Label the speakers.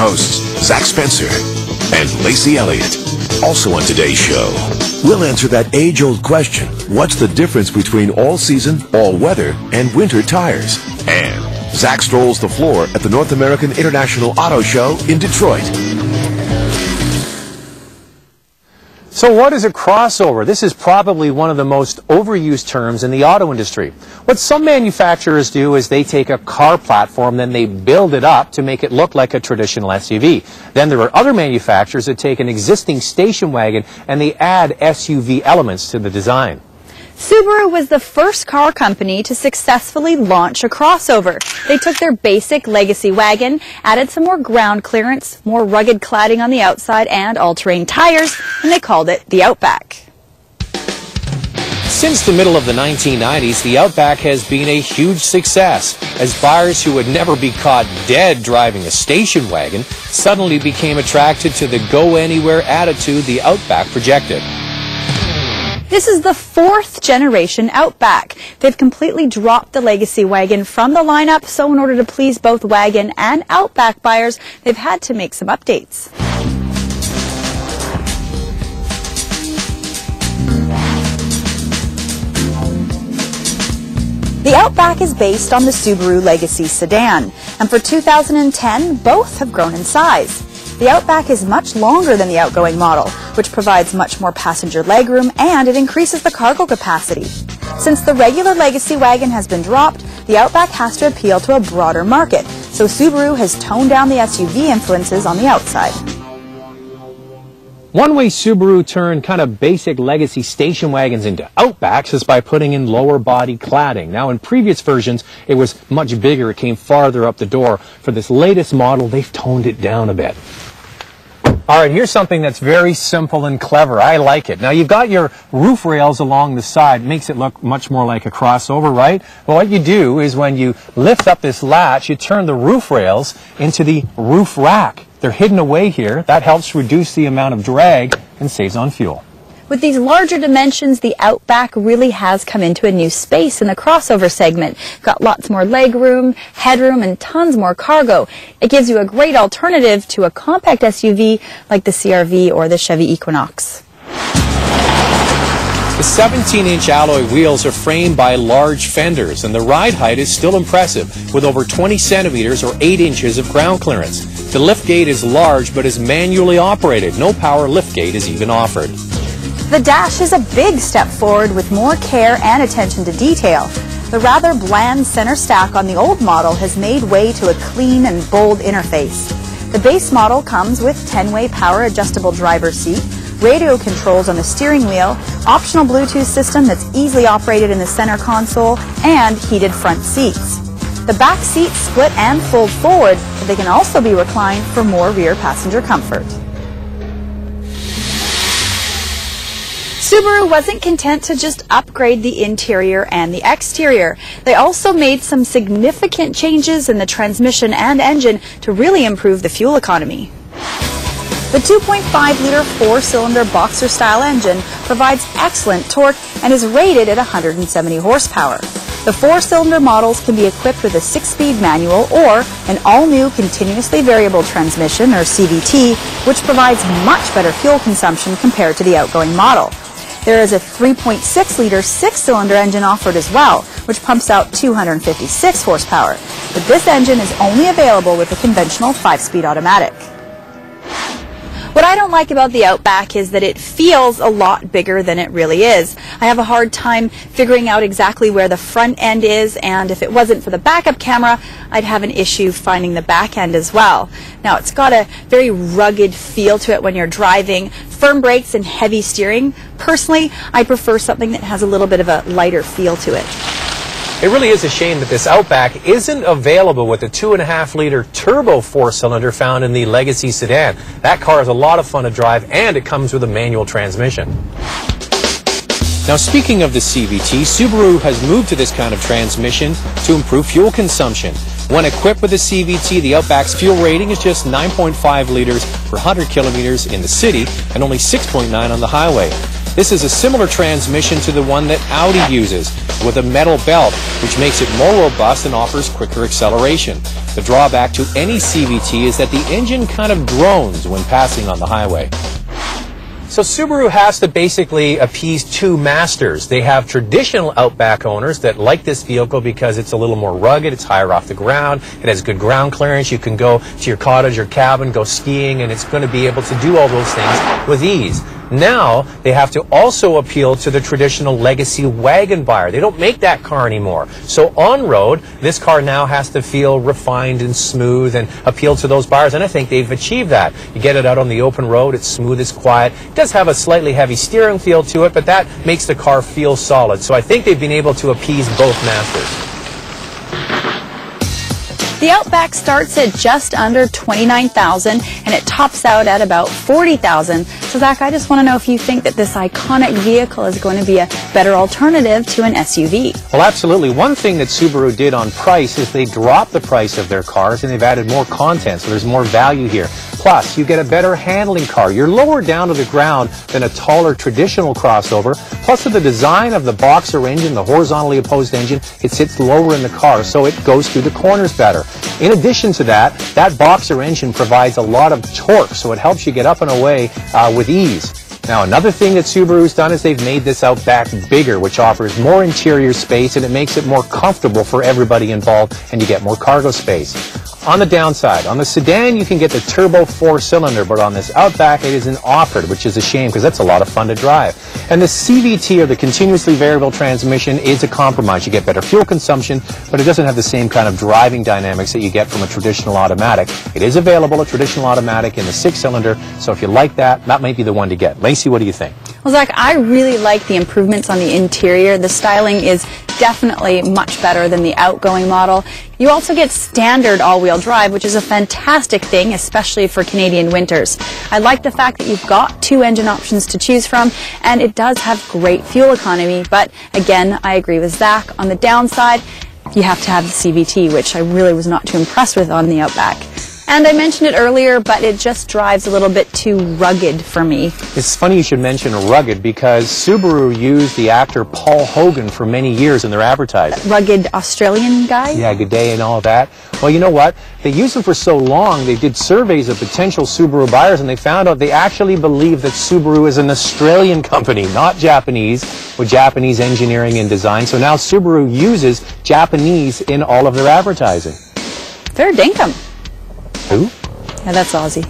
Speaker 1: hosts, Zack Spencer and Lacey Elliott. Also on today's show, we'll answer that age-old question, what's the difference between all-season, all-weather, and winter tires? And Zack strolls the floor at the North American International Auto Show in Detroit.
Speaker 2: So what is a crossover? This is probably one of the most overused terms in the auto industry. What some manufacturers do is they take a car platform, then they build it up to make it look like a traditional SUV. Then there are other manufacturers that take an existing station wagon and they add SUV elements to the design.
Speaker 3: Subaru was the first car company to successfully launch a crossover. They took their basic legacy wagon, added some more ground clearance, more rugged cladding on the outside, and all-terrain tires, and they called it the Outback.
Speaker 2: Since the middle of the 1990s, the Outback has been a huge success, as buyers who would never be caught dead driving a station wagon suddenly became attracted to the go-anywhere attitude the Outback projected.
Speaker 3: This is the fourth generation Outback. They've completely dropped the legacy wagon from the lineup, so in order to please both wagon and Outback buyers, they've had to make some updates. The Outback is based on the Subaru Legacy sedan, and for 2010, both have grown in size. The Outback is much longer than the outgoing model, which provides much more passenger legroom, and it increases the cargo capacity. Since the regular legacy wagon has been dropped, the Outback has to appeal to a broader market, so Subaru has toned down the SUV influences on the outside.
Speaker 2: One way Subaru turned kind of basic legacy station wagons into Outbacks is by putting in lower body cladding. Now, in previous versions, it was much bigger. It came farther up the door. For this latest model, they've toned it down a bit. All right, here's something that's very simple and clever. I like it. Now, you've got your roof rails along the side. Makes it look much more like a crossover, right? Well, what you do is when you lift up this latch, you turn the roof rails into the roof rack. They're hidden away here. That helps reduce the amount of drag and saves on fuel.
Speaker 3: With these larger dimensions, the Outback really has come into a new space in the crossover segment. Got lots more legroom, headroom, and tons more cargo. It gives you a great alternative to a compact SUV like the CR-V or the Chevy Equinox.
Speaker 2: The 17-inch alloy wheels are framed by large fenders, and the ride height is still impressive, with over 20 centimeters or 8 inches of ground clearance. The liftgate is large but is manually operated. No power liftgate is even offered.
Speaker 3: The dash is a big step forward with more care and attention to detail. The rather bland center stack on the old model has made way to a clean and bold interface. The base model comes with 10-way power adjustable driver's seat, radio controls on the steering wheel, optional Bluetooth system that's easily operated in the center console, and heated front seats. The back seats split and fold forward, but they can also be reclined for more rear passenger comfort. Subaru wasn't content to just upgrade the interior and the exterior. They also made some significant changes in the transmission and engine to really improve the fuel economy. The 2.5-liter four-cylinder boxer-style engine provides excellent torque and is rated at 170 horsepower. The four-cylinder models can be equipped with a 6-speed manual or an all-new continuously variable transmission, or CVT, which provides much better fuel consumption compared to the outgoing model. There is a 3.6-liter six-cylinder engine offered as well, which pumps out 256 horsepower. But this engine is only available with a conventional 5-speed automatic. What I don't like about the Outback is that it feels a lot bigger than it really is. I have a hard time figuring out exactly where the front end is, and if it wasn't for the backup camera, I'd have an issue finding the back end as well. Now, it's got a very rugged feel to it when you're driving, firm brakes and heavy steering. Personally, I prefer something that has a little bit of a lighter feel to it.
Speaker 2: It really is a shame that this Outback isn't available with the 2.5-liter turbo four-cylinder found in the Legacy sedan. That car is a lot of fun to drive, and it comes with a manual transmission. Now, speaking of the CVT, Subaru has moved to this kind of transmission to improve fuel consumption. When equipped with the CVT, the Outback's fuel rating is just 9.5 liters per 100 kilometers in the city and only 6.9 on the highway. This is a similar transmission to the one that Audi uses, with a metal belt, which makes it more robust and offers quicker acceleration. The drawback to any CVT is that the engine kind of drones when passing on the highway. So Subaru has to basically appease two masters. They have traditional Outback owners that like this vehicle because it's a little more rugged, it's higher off the ground, it has good ground clearance, you can go to your cottage or cabin, go skiing, and it's going to be able to do all those things with ease. Now, they have to also appeal to the traditional legacy wagon buyer. They don't make that car anymore. So on-road, this car now has to feel refined and smooth and appeal to those buyers, and I think they've achieved that. You get it out on the open road, it's smooth, it's quiet. It does have a slightly heavy steering feel to it, but that makes the car feel solid. So I think they've been able to appease both masters.
Speaker 3: The Outback starts at just under $29,000 and it tops out at about $40,000. So Zach, I just want to know if you think that this iconic vehicle is going to be a better alternative to an SUV.
Speaker 2: Well, absolutely. One thing that Subaru did on price is they dropped the price of their cars and they've added more content, so there's more value here. Plus, you get a better handling car. You're lower down to the ground than a taller traditional crossover. Plus, with the design of the boxer engine, the horizontally opposed engine, it sits lower in the car, so it goes through the corners better. In addition to that, that boxer engine provides a lot of torque, so it helps you get up and away with ease. Now, another thing that Subaru's done is they've made this Outback bigger, which offers more interior space and it makes it more comfortable for everybody involved, and you get more cargo space. On the downside, on the sedan you can get the turbo 4-cylinder, but on this Outback it isn't offered, which is a shame because that's a lot of fun to drive. And the CVT, or the continuously variable transmission, is a compromise. You get better fuel consumption, but it doesn't have the same kind of driving dynamics that you get from a traditional automatic. It is available, a traditional automatic in the 6-cylinder, so if you like that, that might be the one to get. Lacey, what do you think?
Speaker 3: Well, Zach, I really like the improvements on the interior. The styling is definitely much better than the outgoing model. You also get standard all-wheel drive, which is a fantastic thing, especially for Canadian winters. I like the fact that you've got two engine options to choose from, and it does have great fuel economy. But again, I agree with Zach. On the downside, you have to have the CVT, which I really was not too impressed with on the Outback. And I mentioned it earlier, but it just drives a little bit too rugged for me.
Speaker 2: It's funny you should mention rugged because Subaru used the actor Paul Hogan for many years in their advertising.
Speaker 3: That rugged Australian guy?
Speaker 2: Yeah, good day and all that. Well, you know what? They used him for so long, they did surveys of potential Subaru buyers, and they found out they actually believe that Subaru is an Australian company, not Japanese, with Japanese engineering and design. So now Subaru uses Japanese in all of their advertising.
Speaker 3: Fair dinkum.
Speaker 2: Who?
Speaker 3: Yeah, that's Aussie.